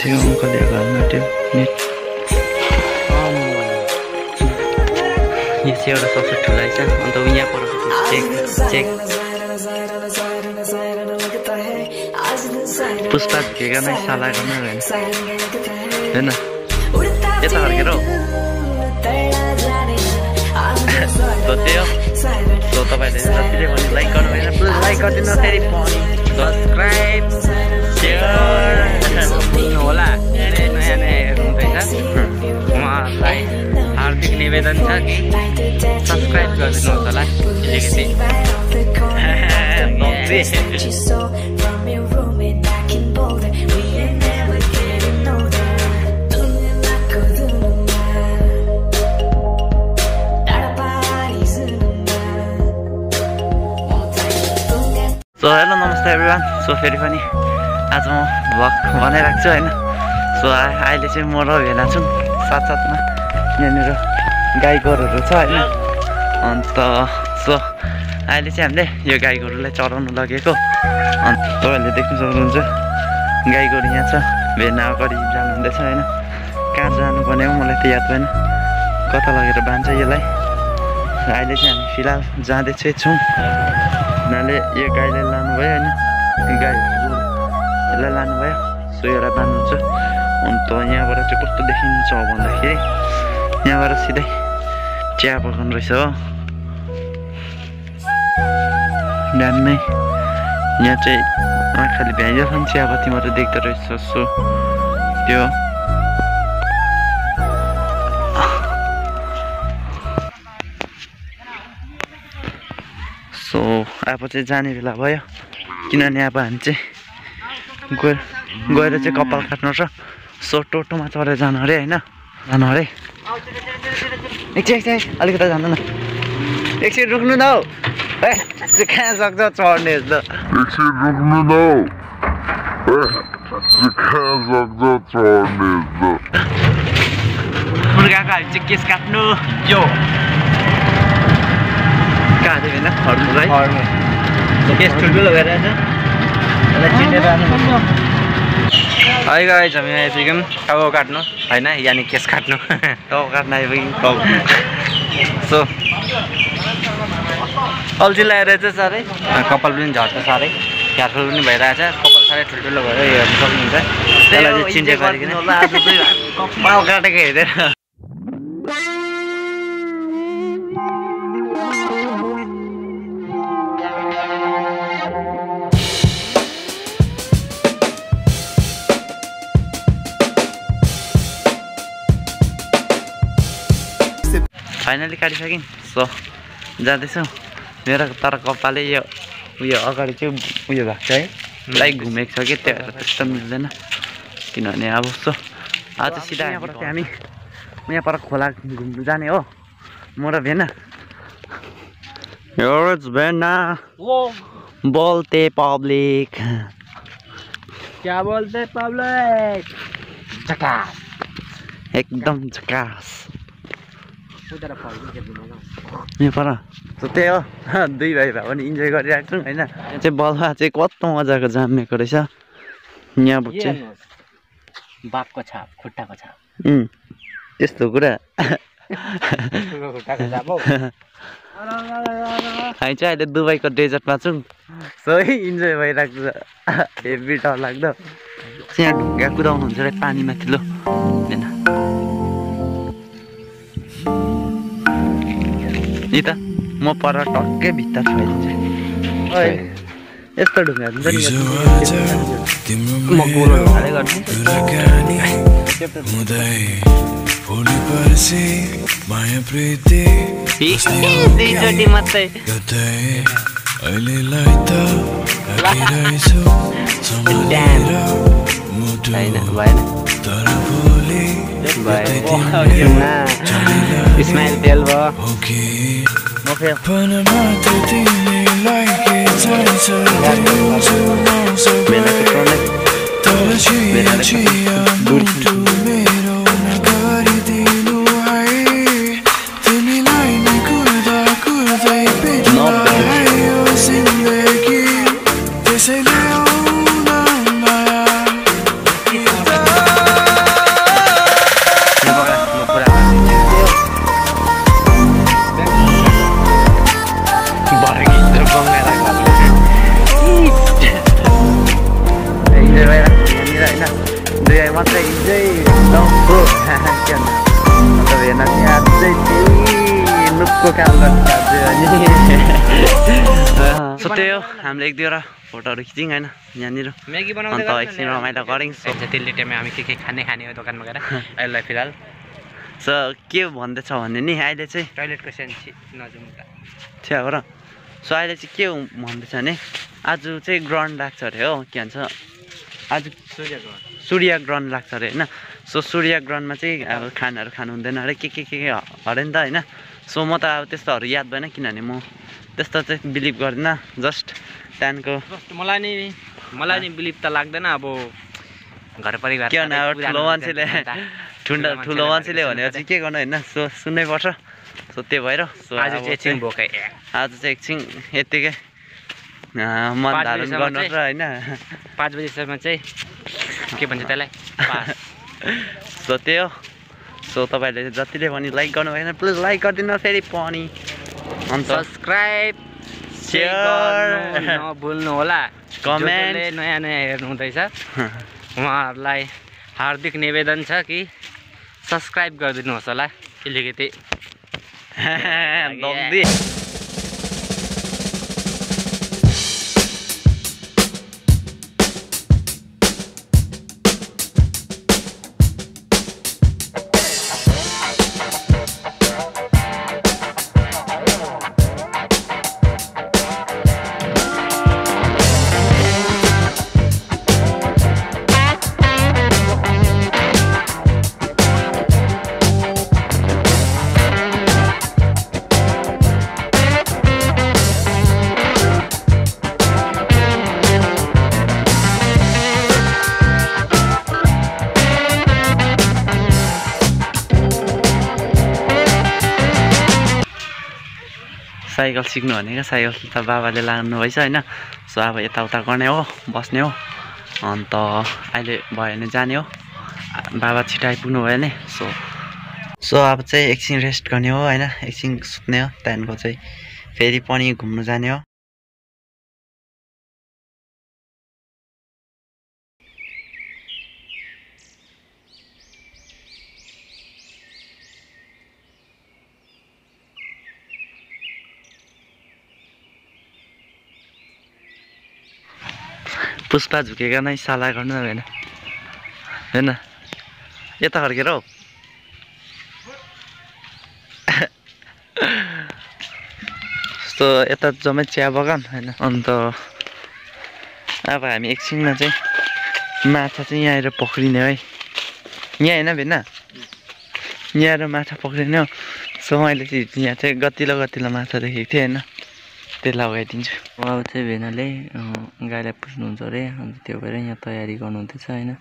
त्यो अङ्कलले घरमा त्यो नेट यो चाहिँ एउटा सबसे ठुला छ अन्त यहाँ पर चेक पुष्पा झुकेका नै साला गर्नु होइन यता फर्केर सो त्यो सो तपाईँले जतिले पनि लाइक गर्नु भएन प्लिज लाइक गरिदिनु फेरि पनि सब्सक्राइब सेयर होला नयाँ नयाँ हेर्नुहुँदैछ उहाँहरूलाई हार्दिक निवेदन छ कि सब्सक्राइब गरिदिनुहोस् होला अलिकति सो हेलो नमस्ते एभ्रिवान सो फेरि पनि आज म भ्लग बनाइराख्छु होइन सो अहिले चाहिँ म र भेना छौँ साथसाथमा यहाँनिर गाई गोरुहरू छ होइन अन्त सो अहिले चाहिँ हामीले यो गाई गोरुलाई चराउनु लगेको अन्त तपाईँहरूले देख्नु सक्नुहुन्छ गाई गोरु यहाँ छ भेना अगाडि जानुहुँदैछ होइन कहाँ जानुपर्ने हो मलाई त याद भएन कता लगेर बान्छ यसलाई अहिले चाहिँ हामी फिलहाल जाँदैछौँ उनीहरूले यो गाईलाई लानुभयो होइन गाई यसलाई लानुभयो सो यसलाई बाँध्नुहुन्छ अन्त यहाँबाट चाहिँ कस्तो देखिन्छ भन्दाखेरि यहाँबाट सिधै चिया बगान रहेछ हो ड्याममै यहाँ चाहिँ आँखाले भ्याइहाल्छ चियापत्ती मात्रै देख्दो रहेछ सो त्यो सो अब चाहिँ जाने बेला भयो किनभने अब हामी चाहिँ गएर चाहिँ कपाल काट्नु छ सो टोटोमा चढेर जानु अरे होइन जानु अरे एकछिन अलिकति जानु न एकछिन रुक्नु न हौ कहाँ सक्छ चढ्ने यस्तो एकछिन रुक्नु न हौ कहाँ सक्छ चढ्ने यस्तो मुर्गाको हामी चाहिँ केस काट्नु यो कहाँ थियो होइन हर्नुलाई केस ठुल्ठुलो भइरहेछ यसलाई चिनेर है गाइस हामी आइपुग्यौँ टाउको काट्नु होइन यानि केस काट्नु टाउको काट्नु आइपुग्यौँ टाउको सो अल्छी लगाइरहेछ साह्रै कपाल पनि झर्छ साह्रै हेयरफल पनि भइरहेछ कपाल साह्रै ठुल्ठुलो भएर हेर्नु सक्नुहुन्छ त्यसलाई चाहिँ चिन्टे गरिकन कपाल काटेको हेरेर फाइनली काटिसक्यौँ सो जाँदैछौँ मेरो तर कपालै यो उयो अगाडि चाहिँ उयो भएको छ है लाइक घुमेको छ कि त्यो त्यस्तो मिल्दैन किनभने अब सो आज सिधा यहाँबाट चाहिँ हामी यहाँ पर खोला घुम्नु जाने हो म र भेना भेना बोलते पब्लिक क्या बोलते पब्लिक झकास एकदम झकास यहाँ पर त्यही हो दुई भाइ भए पनि इन्जोय गरिरहेको छौँ होइन यहाँ चाहिँ बलुवा चाहिँ कस्तो मजाको जामेको रहेछ यहाँ चाहिँ बाघको छाप खुट्टाको छाप त्यस्तो कुरा हामी चाहिँ अहिले दुबईको डेजर्टमा छौँ सही इन्जोय भइरहेको छ हेभी डर लाग्दो यहाँ ढुङ्गा कुदाउनुहुन्छ अरे पानी माथिल्लो होइन नि त म पर टक्कै भित्र छोइदिन्छु यस्तो ढुङ्गा हुन्छ नि म गोलो हालै गर्छु दुईचोटि मात्रै होइन भएन इस्माइल फेल भयो म फेल मात्र हिजै गाउँको के अन्त भेना चाहिँ अझै त्यही लुकको काम गर्नु सो त्यही हो हामीले एक दुईवटा फोटोहरू खिच्यौँ होइन यहाँनिर मैगी अन्त एकछिन रमाइलो गऱ्यौँ सो त्यसले टाइममा हामी के खाने हो दोकानमा गएर अहिले फिलहाल सो के भन्दैछ भने नि अहिले चाहिँ टोइलेटको सेन्स नजाउँ त छ्या हो र सो अहिले चाहिँ के भन्दैछ भने आज चाहिँ ग्राउन्ड लाग्छ अरे हो के भन्छ आज सूर्य ग्रहण लाग्छ अरे होइन सो सूर्य ग्रहणमा चाहिँ अब खानाहरू खानु हुँदैन अरे के अरे नि त होइन सो म त अब त्यस्तोहरू याद भएन किनभने म त्यस्तो चाहिँ बिलिभ गर्दिनँ जस्ट त्यहाँदेखिको मलाई नि बिलिभ त लाग्दैन अब घर परिवार के भन्नु अब ठुलो मान्छेले भनेपछि के गर्नु होइन सो सुन्नै पर्छ सो त्यो भएर सो आज चाहिँ एकछिन यत्तिकै मन धारण गर्नु र होइन 5 बजीसम्म चाहिँ के भन्छ त्यसलाई सो त्यही हो सो तपाईँले जतिले पनि लाइक गर्नु भएन प्लिज लाइक गरिदिनु फेरि पनि अन्त सब्सक्राइब सेयर नभुल्नु होला कमेन्ट नयाँ हेर्नु हुँदैछ उहाँहरूलाई हार्दिक निवेदन छ कि सब्सक्राइब गरिदिनुहोस् होला अलिकति साइकल सिक्नु भनेको साइकल त बाबाले लानु भएछ होइन सो अब यताउता गर्ने हो बस्ने हो अन्त अहिले भयो भने जाने हो बाबा छिटो आइपुग्नु भयो नि सो अब चाहिँ एकछिन रेस्ट गर्ने हो होइन एकछिन सुत्ने हो त्यहाँदेखिको चाहिँ फेरि पनि घुम्नु जाने हो पुष्पा झुकेका नै साला गर्नु भएन होइन यता फर्केर हौ यस्तो यता जम्मै चिया बगान होइन अन्त अब हामी एकछिनमा चाहिँ माछा चाहिँ यहाँ आएर पक्रिने है यहाँ होइन भेना यहाँ आएर माछा पक्रिने हो सो मैले चाहिँ यहाँ चाहिँ गतिलो माछा देखेको थिएँ होइन त्यो लगाइदिन्छु अब चाहिँ भेनाले गाईलाई पुज्नुहुन्छ अरे अन्त त्यो भएर यहाँ तयारी गर्नुहुँदैछ होइन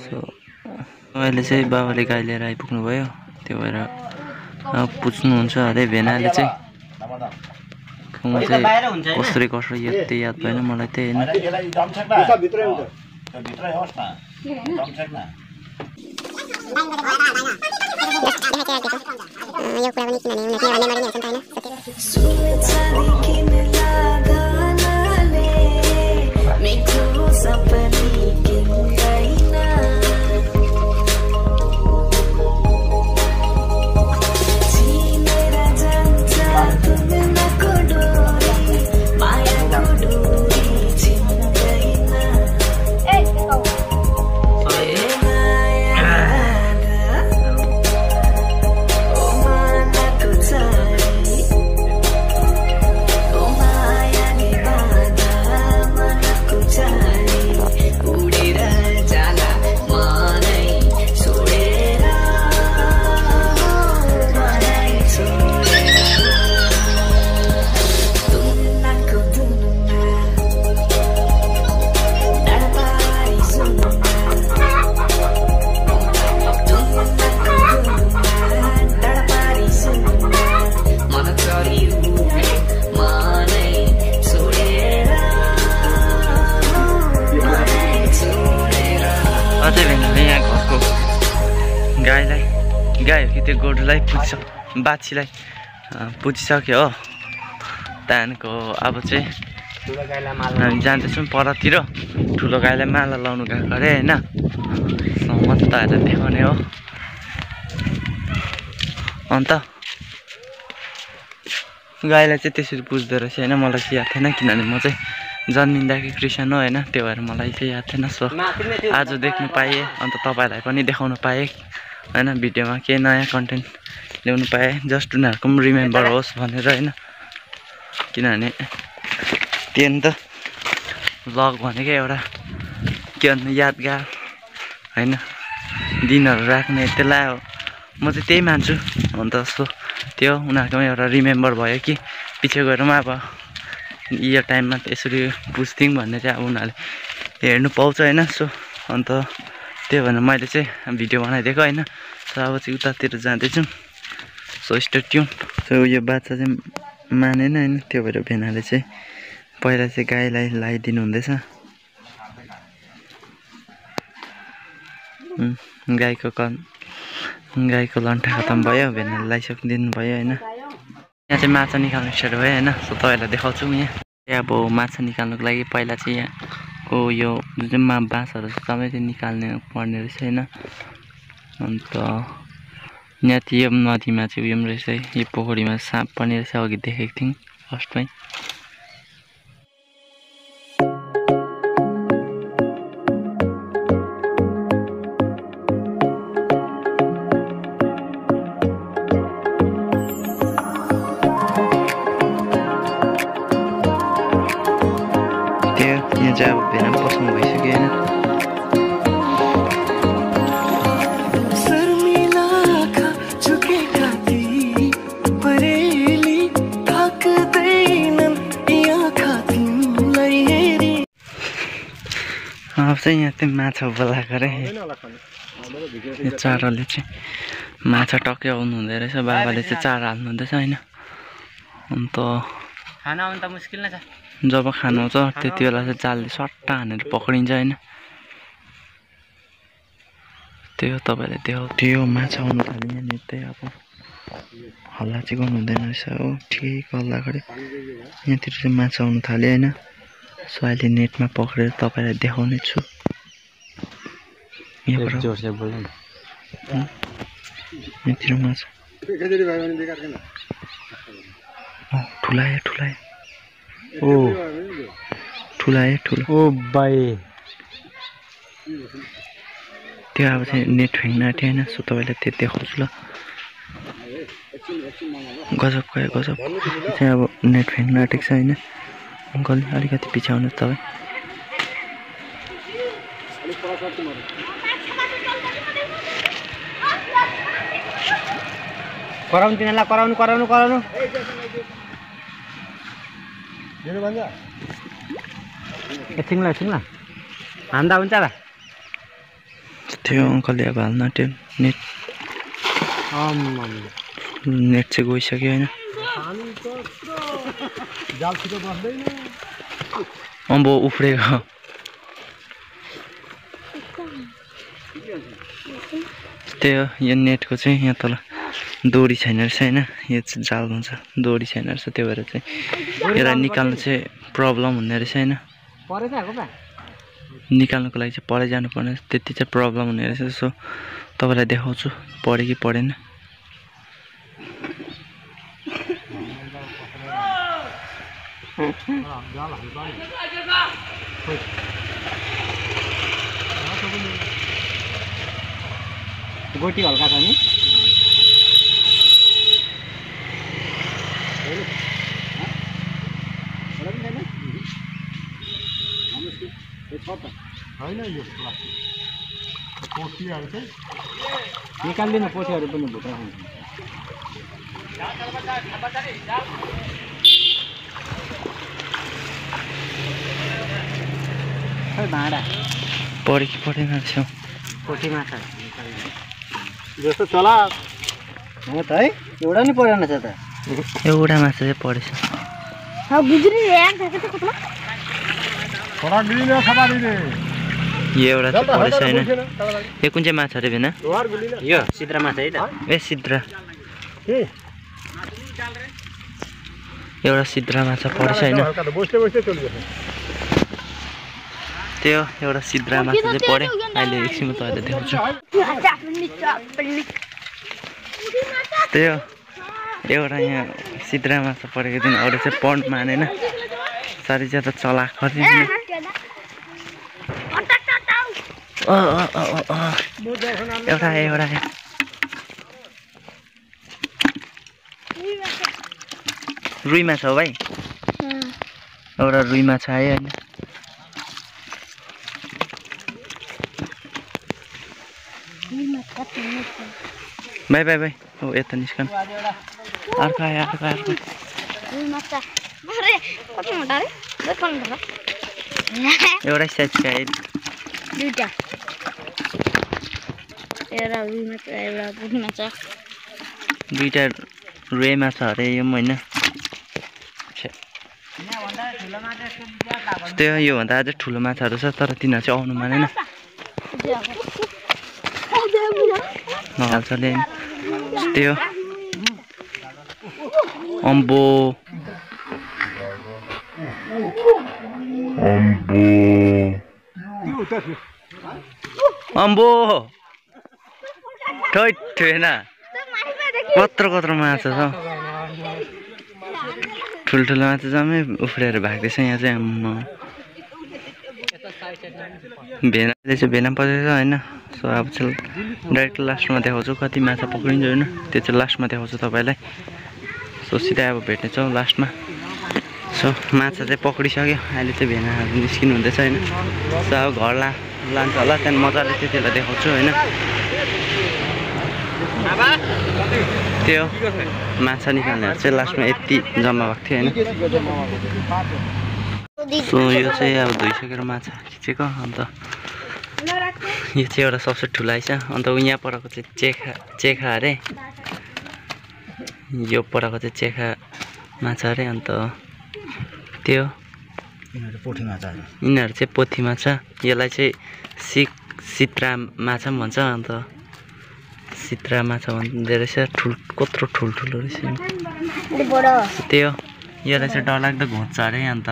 सो अहिले चाहिँ बाबाले गाई लिएर आइपुग्नु भयो त्यो भएर पुज्नुहुन्छ अरे भेनाले चाहिँ कसरी गर्छ यति याद भएन मलाई त्यही होइन गाई हो कि त्यो गोरुलाई बाछीलाई पुजिसक्यो हो त्यहाँदेखिको अब चाहिँ हामी जाँदैछौँ परतिर ठुलो गाईलाई माला लाउनु गएको अरे होइन मत्ताहरू देखाउने हो अन्त गाईलाई चाहिँ त्यसरी पुज्दो रहेछ होइन मलाई चाहिँ याद थिएन किनभने म चाहिँ जन्मिँदाखेरि क्रिस्चियन हो होइन त्यो भएर मलाई चाहिँ याद थिएन सो आज देख्नु पाएँ अन्त तपाईँहरूलाई पनि देखाउनु पाएँ होइन भिडियोमा केही नयाँ कन्टेन्ट ल्याउनु पाएँ जस्ट उनीहरूको पनि रिमेम्बर होस् भनेर होइन किनभने त्यो नि त भ्लग भनेको एउटा के भन्नु यादगार होइन दिनहरू राख्ने त्यसलाई म चाहिँ त्यही मान्छु अन्त सो त्यो उनीहरूकोमा एउटा रिमेम्बर भयो कि पछि गएर पनि अब यो टाइममा यसरी पुज्थ्यौँ भन्ने चाहिँ अब उनीहरूले हेर्नु पाउँछ होइन सो अन्त त्यही भएर मैले चाहिँ भिडियो बनाइदिएको होइन सो अब चाहिँ उतातिर जाँदैछौँ सो स्टे ट्युन सो यो बाच्छा चाहिँ मानेन होइन त्यो भएर भेनाले चाहिँ पहिला चाहिँ गाईलाई लगाइदिनु हुँदैछ गाईको लन्ठा खतम भयो भेनाले लगाइसकिदिनु भयो होइन यहाँ चाहिँ माछा निकाल्नु स्टार्ट भयो होइन सो तपाईँहरूलाई देखाउँछु यहाँ अब माछा निकाल्नुको लागि पहिला चाहिँ यहाँको यो जुन चाहिँ बाँसहरू छ सबै चाहिँ निकाल्ने पर्ने रहेछ होइन अन्त यहाँ यो नदीमा चाहिँ उयो पनि रहेछ यो पोखरीमा साँप पनि रहेछ अघि देखेको थियौँ फर्स्टमै यहाँ चाहिँ अब भेना पनि पस्नु भइसक्यो होइन अब चाहिँ यहाँ चाहिँ माछा बोलाएको अरे यो चाराले चाहिँ माछा टक्कै आउनु हुँदो रहेछ बाबाले चाहिँ चारा हाल्नु हुँदैछ होइन अन्त खाना आउनु त मुस्किल नै छ जब खानु आउँछ त्यति बेला चाहिँ जालले सट्टा हानेर पक्रिन्छ होइन त्यो तपाईँले त्यो माछा आउनु थाल्यो यहाँनिर त्यही अब हल्ला चाहिँ गर्नु हुँदैन रहेछ हो ठिक हल्ला गऱ्यो यहाँतिर चाहिँ माछा आउनु थाल्यो होइन सो अहिले नेटमा पक्रेर तपाईँलाई देखाउने छु यहाँतिर माछा ठुलायो ओ ठुलायो ठुलो ओ बाई त्यो अब चाहिँ नेट फ्याङ्न आँट्यो होइन सो तपाईँलाई त्यो देखाउँछु ल गजब गयो गजब चाहिँ अब नेट फ्याङ्न आँटेको छ होइन अङ्कल अलिकति पछि आउनुहोस् तपाईँ कराउनु तिनीहरूलाई कराउनु कराउनु कराउनु एकछिन हान्दा हुन्छ होला त्यो अङ्कलले अब हाल्न आँट्यो नेट चाहिँ गइसक्यो होइन अम्बो उफ्रेको त्यो यो नेटको चाहिँ यहाँ तल दोरी छैन रहेछ होइन यो चाहिँ जाल हुन्छ दोरी छैन रहेछ त्यो भएर चाहिँ यसलाई निकाल्नु चाहिँ प्रब्लम हुने रहेछ होइन निकाल्नुको लागि चाहिँ परै जानुपर्ने त्यति चाहिँ प्रब्लम हुने रहेछ सो तपाईँलाई देखाउँछु पऱ्यो कि परेन गोटी हल्का छ नि निकाल्दिनँ पोथीहरू पनि भित्र भाँडा पऱ्यो कि परेन रहेछ पोथी माछा जस्तो चला हो त है एउटा नि परेन छ त एउटा माछा चाहिँ परेछ यो एउटा चाहिँ परेछ होइन यो कुन चाहिँ माछा अरे भेना यो सिद्रा माछा है त ए सिद्रा एउटा सिद्रा माछा परेछ होइन त्यो एउटा सिद्रा माछा चाहिँ पऱ्यो अहिले एकछिनमा तपाईँलाई देखाउँछु त्यो एउटा यहाँ सिद्रा माछा परेको दिन अरू चाहिँ पन्ड मानेन साह्रै ज्यादा चलाक खर्यो एउटा रुई माछा हो भाइ एउटा रुई माछा आयो होइन बाई बाई बाई हो यता निस्कन अर्को आयो एउटै साइजको आयो दुईटा रुई माछा अरे यो पनि होइन त्यो योभन्दा अझै ठुलो माछाहरू छ तर तिनीहरू चाहिँ आउनु मानेन नहाल्छ ल्याइन त्यो अम्बो अम्बो ठोइन कत्रो माछा छ ठुल्ठुलो माछा जम्मै उफ्रेर भाग्दैछ यहाँ चाहिँ भेनाले चाहिँ भेना परेछ होइन सो अब चाहिँ डाइरेक्ट लास्टमा देखाउँछु कति माछा पक्रिन्छ होइन त्यो चाहिँ लास्टमा देखाउँछु तपाईँलाई सो सिधै अब भेट्नेछौँ लास्टमा सो माछा चाहिँ पक्रिसक्यो अहिले चाहिँ भेनाहरू निस्किनु हुँदैछ होइन सो अब घर लान्छ होला त्यहाँदेखि मजाले त्यतिलाई देखाउँछु होइन त्यो माछा निकाल्नेहरू चाहिँ लास्टमा यति जम्मा भएको थियो होइन सो यो चाहिँ अब धोइसकेर माछा खिचेको अन्त यो चाहिँ एउटा सबसे ठुलो आइछ अन्त यहाँ परको चाहिँ चेखा अरे यो परको चाहिँ चेखा माछा अरे अन्त त्यो यिनीहरू चाहिँ पोथी माछा यसलाई चाहिँ सित्रा माछा पनि भन्छ अन्त सित्रा माछा भन्दो रहेछ कत्रो ठुल्ठुलो रहेछ त्यो यसलाई चाहिँ डरलाग्दो घुच्छ अरे अन्त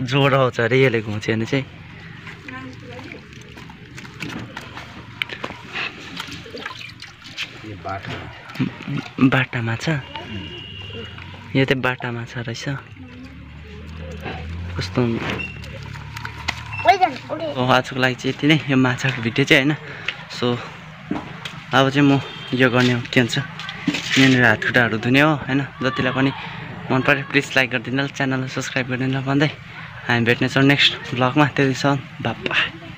जोड आउँछ अरे यसले घुच्यो भने चाहिँ बाटा माछा यो चाहिँ बाटा माछा रहेछ कस्तो आजको लागि चाहिँ यति नै यो माछाको भिडियो चाहिँ होइन सो अब चाहिँ म यो गर्ने हो के भन्छ यहाँनिर हात खुट्टाहरू धुने हो होइन जतिलाई पनि मन पऱ्यो प्लिज लाइक गरिदिनु च्यानललाई सब्सक्राइब गरिदिनु भन्दै हामी भेट्नेछौँ नेक्स्ट भ्लगमा त्यतिसम्म बाइ